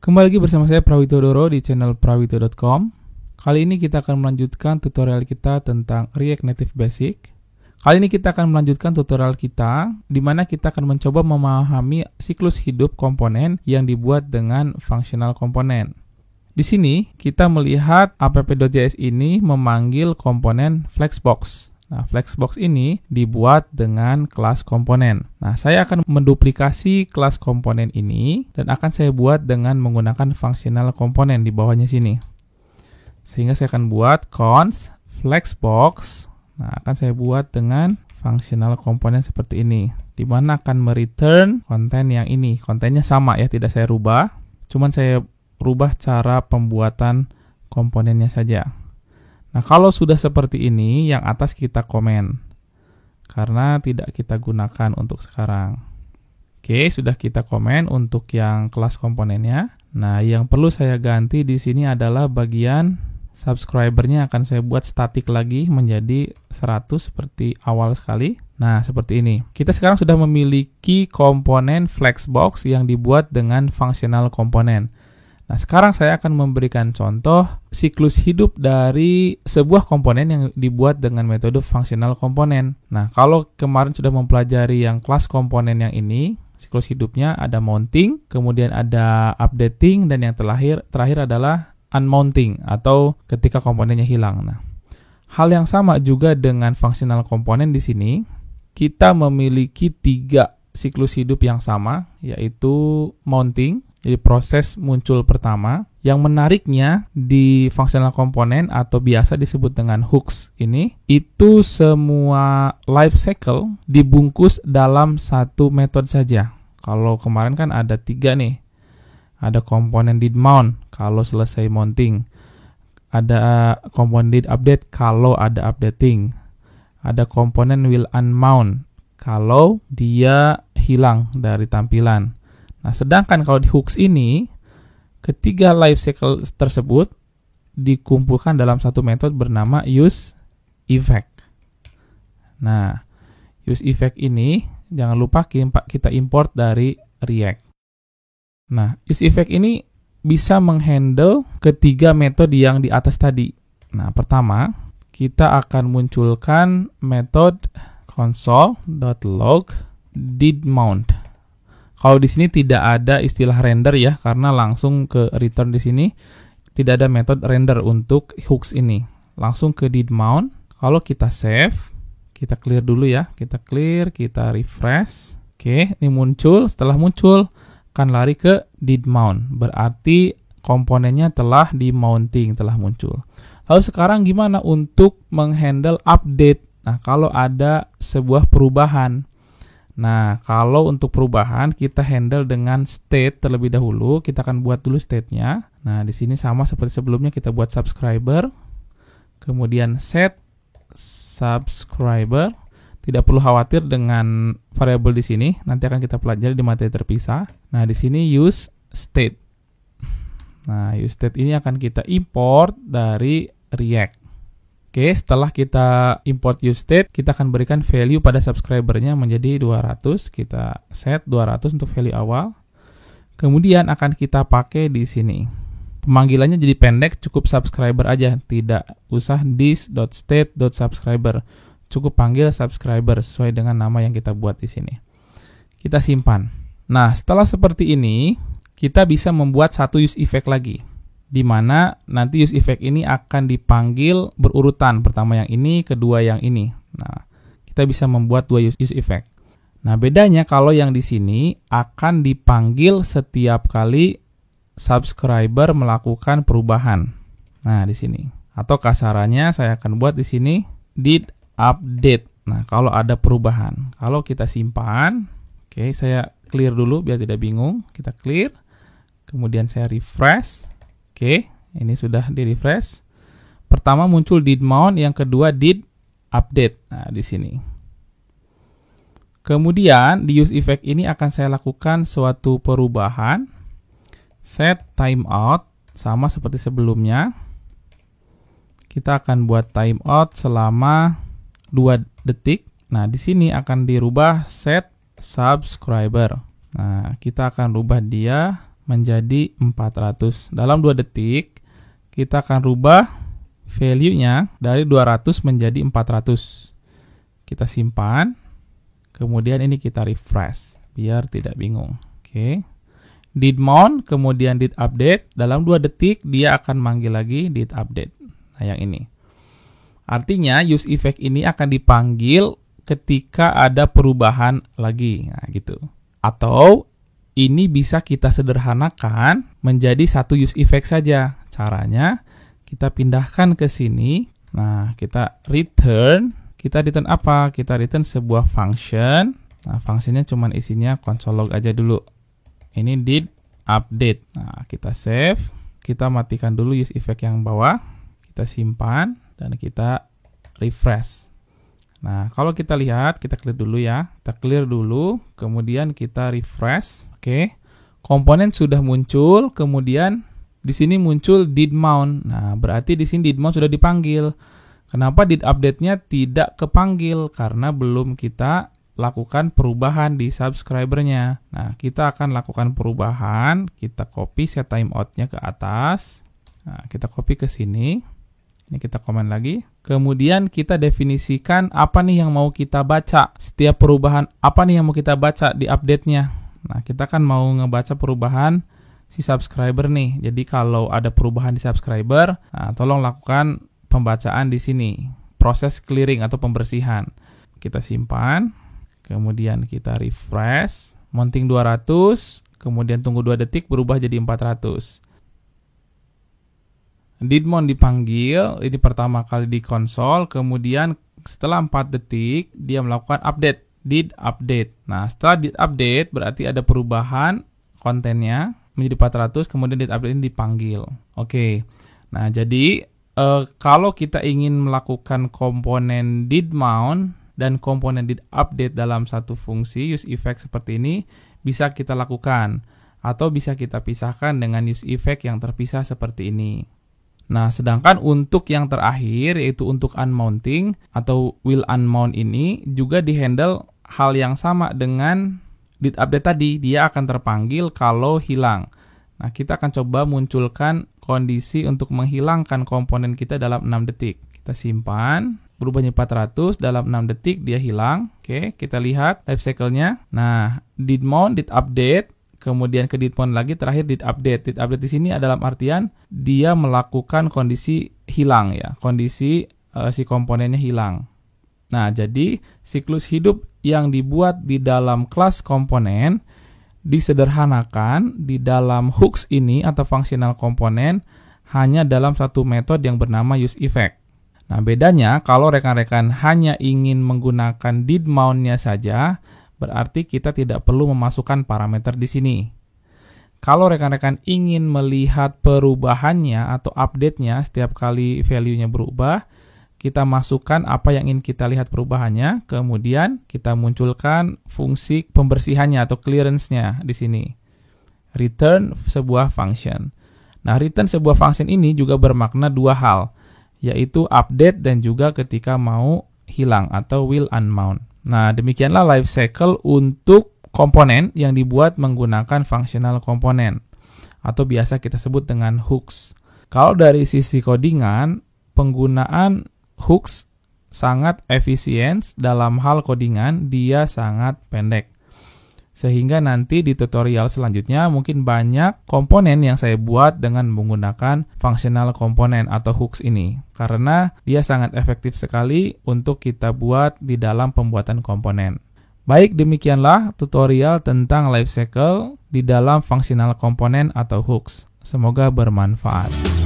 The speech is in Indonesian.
Kembali lagi bersama saya Prawitodoro di channel prawito.com. Kali ini kita akan melanjutkan tutorial kita tentang React Native Basic. Kali ini kita akan melanjutkan tutorial kita di mana kita akan mencoba memahami siklus hidup komponen yang dibuat dengan functional komponen. Di sini kita melihat app.js ini memanggil komponen Flexbox. Nah, Flexbox ini dibuat dengan kelas komponen. Nah, saya akan menduplikasi kelas komponen ini dan akan saya buat dengan menggunakan functional komponen di bawahnya sini. Sehingga saya akan buat const Flexbox. Nah, akan saya buat dengan functional komponen seperti ini, di mana akan mereturn konten yang ini. Kontennya sama ya, tidak saya rubah. Cuman saya rubah cara pembuatan komponennya saja. Nah, kalau sudah seperti ini, yang atas kita komen, karena tidak kita gunakan untuk sekarang. Oke, sudah kita komen untuk yang kelas komponennya. Nah, yang perlu saya ganti di sini adalah bagian subscriber-nya akan saya buat statik lagi menjadi 100 seperti awal sekali. Nah, seperti ini. Kita sekarang sudah memiliki komponen Flexbox yang dibuat dengan functional komponen. Nah, sekarang saya akan memberikan contoh siklus hidup dari sebuah komponen yang dibuat dengan metode functional komponen. Nah, kalau kemarin sudah mempelajari yang kelas komponen yang ini, siklus hidupnya ada mounting, kemudian ada updating, dan yang terakhir adalah unmounting atau ketika komponennya hilang. Nah, hal yang sama juga dengan functional komponen di sini, kita memiliki 3 siklus hidup yang sama, yaitu mounting. Jadi proses muncul pertama. Yang menariknya di functional komponen atau biasa disebut dengan hooks ini, itu semua life cycle dibungkus dalam satu metode saja. Kalau kemarin kan ada 3 nih. Ada komponen did mount kalau selesai mounting. Ada komponen did update kalau ada updating. Ada komponen will unmount kalau dia hilang dari tampilan. Nah, sedangkan kalau di hooks ini, ketiga life cycle tersebut dikumpulkan dalam satu metode bernama useEffect. Nah, useEffect ini jangan lupa kita import dari React. Nah, useEffect ini bisa menghandle ketiga metode yang di atas tadi. Nah, pertama, kita akan munculkan metode console.log didMount. Kalau di sini tidak ada istilah render ya, karena langsung ke return di sini. Tidak ada metode render untuk hooks ini. Langsung ke didMount. Kalau kita save, kita clear dulu ya. Kita clear, kita refresh. Oke, ini muncul. Setelah muncul, akan lari ke didMount. Berarti komponennya telah di-mounting, telah muncul. Lalu sekarang gimana untuk menghandle update? Nah, kalau ada sebuah perubahan. Nah, kalau untuk perubahan kita handle dengan state terlebih dahulu. Kita akan buat dulu state-nya. Nah, di sini sama seperti sebelumnya, kita buat subscriber. Kemudian set subscriber. Tidak perlu khawatir dengan variabel di sini. Nanti akan kita pelajari di materi terpisah. Nah, di sini use state. Nah, use state ini akan kita import dari React. Oke, setelah kita import useState, kita akan berikan value pada subscribernya menjadi 200. Kita set 200 untuk value awal. Kemudian akan kita pakai di sini. Pemanggilannya jadi pendek, cukup subscriber aja. Tidak usah this.state.subscriber. Cukup panggil subscriber sesuai dengan nama yang kita buat di sini. Kita simpan. Nah, setelah seperti ini, kita bisa membuat satu useEffect lagi, di mana nanti useEffect ini akan dipanggil berurutan. Pertama yang ini, kedua yang ini. Nah, kita bisa membuat 2 useEffect. Nah, bedanya kalau yang di sini akan dipanggil setiap kali subscriber melakukan perubahan. Nah, di sini. Atau kasarannya saya akan buat di sini did update. Nah, kalau ada perubahan. Kalau kita simpan, oke, saya clear dulu biar tidak bingung. Kita clear. Kemudian saya refresh. Oke, ini sudah di-refresh. Pertama muncul didMount, yang kedua did update. Nah, di sini. Kemudian di useEffect ini akan saya lakukan suatu perubahan. Set timeout sama seperti sebelumnya. Kita akan buat timeout selama 2 detik. Nah, di sini akan dirubah set subscriber. Nah, kita akan rubah dia menjadi 400. Dalam 2 detik, kita akan rubah value-nya dari 200 menjadi 400. Kita simpan, kemudian ini kita refresh, biar tidak bingung. Oke. Did mount, kemudian did update. Dalam 2 detik, dia akan manggil lagi did update. Nah, yang ini. Artinya, use effect ini akan dipanggil ketika ada perubahan lagi. Nah, gitu. Atau, ini bisa kita sederhanakan menjadi satu use effect saja. Caranya, kita pindahkan ke sini. Nah, kita return. Kita return apa? Kita return sebuah function. Nah, fungsinya cuma isinya console log aja dulu. Ini did update. Nah, kita save. Kita matikan dulu use effect yang bawah. Kita simpan dan kita refresh. Nah, kalau kita lihat, kita clear dulu ya. Kita clear dulu, kemudian kita refresh. Oke. Komponen sudah muncul, kemudian di sini muncul did mount. Nah, berarti di sini did mount sudah dipanggil. Kenapa did update-nya tidak kepanggil? Karena belum kita lakukan perubahan di subscriber-nya. Nah, kita akan lakukan perubahan. Kita copy set timeout-nya ke atas. Nah, kita copy ke sini. Ini kita komen lagi. Kemudian kita definisikan apa nih yang mau kita baca. Setiap perubahan apa nih yang mau kita baca di update-nya. Nah, kita kan mau ngebaca perubahan si subscriber nih. Jadi kalau ada perubahan di subscriber, nah, tolong lakukan pembacaan di sini. Proses clearing atau pembersihan. Kita simpan. Kemudian kita refresh. Mounting 200. Kemudian tunggu 2 detik berubah jadi 400. Did mount dipanggil, ini pertama kali di konsol, kemudian setelah 4 detik, dia melakukan update, did update. Nah, setelah did update, berarti ada perubahan kontennya menjadi 400, kemudian did update ini dipanggil. Oke, nah jadi kalau kita ingin melakukan komponen did mount dan komponen did update dalam satu fungsi use effect seperti ini, bisa kita lakukan. Atau bisa kita pisahkan dengan use effect yang terpisah seperti ini. Nah, sedangkan untuk yang terakhir, yaitu untuk unmounting atau will unmount ini, juga dihandle hal yang sama dengan did update tadi. Dia akan terpanggil kalau hilang. Nah, kita akan coba munculkan kondisi untuk menghilangkan komponen kita dalam 6 detik. Kita simpan, berubahnya 400, dalam 6 detik dia hilang. Oke, kita lihat life cycle-nya. Nah, did mount, did update, kemudian ke did mount lagi, terakhir did update. Did update di sini adalah artian dia melakukan kondisi hilang ya, kondisi si komponennya hilang. Nah, jadi siklus hidup yang dibuat di dalam kelas komponen disederhanakan di dalam hooks ini atau functional komponen hanya dalam satu metode yang bernama use effect. Nah, bedanya kalau rekan-rekan hanya ingin menggunakan did mount-nya saja, berarti kita tidak perlu memasukkan parameter di sini. Kalau rekan-rekan ingin melihat perubahannya atau update-nya setiap kali value-nya berubah, kita masukkan apa yang ingin kita lihat perubahannya, kemudian kita munculkan fungsi pembersihannya atau clearance-nya di sini. Return sebuah function. Nah, return sebuah function ini juga bermakna dua hal, yaitu update dan juga ketika mau hilang atau will unmount. Nah, demikianlah life cycle untuk komponen yang dibuat menggunakan functional komponen atau biasa kita sebut dengan hooks. Kalau dari sisi codingan, penggunaan hooks sangat efisien dalam hal codingan, dia sangat pendek. Sehingga nanti di tutorial selanjutnya mungkin banyak komponen yang saya buat dengan menggunakan functional komponen atau hooks ini. Karena dia sangat efektif sekali untuk kita buat di dalam pembuatan komponen. Baik, demikianlah tutorial tentang life cycle di dalam functional komponen atau hooks. Semoga bermanfaat.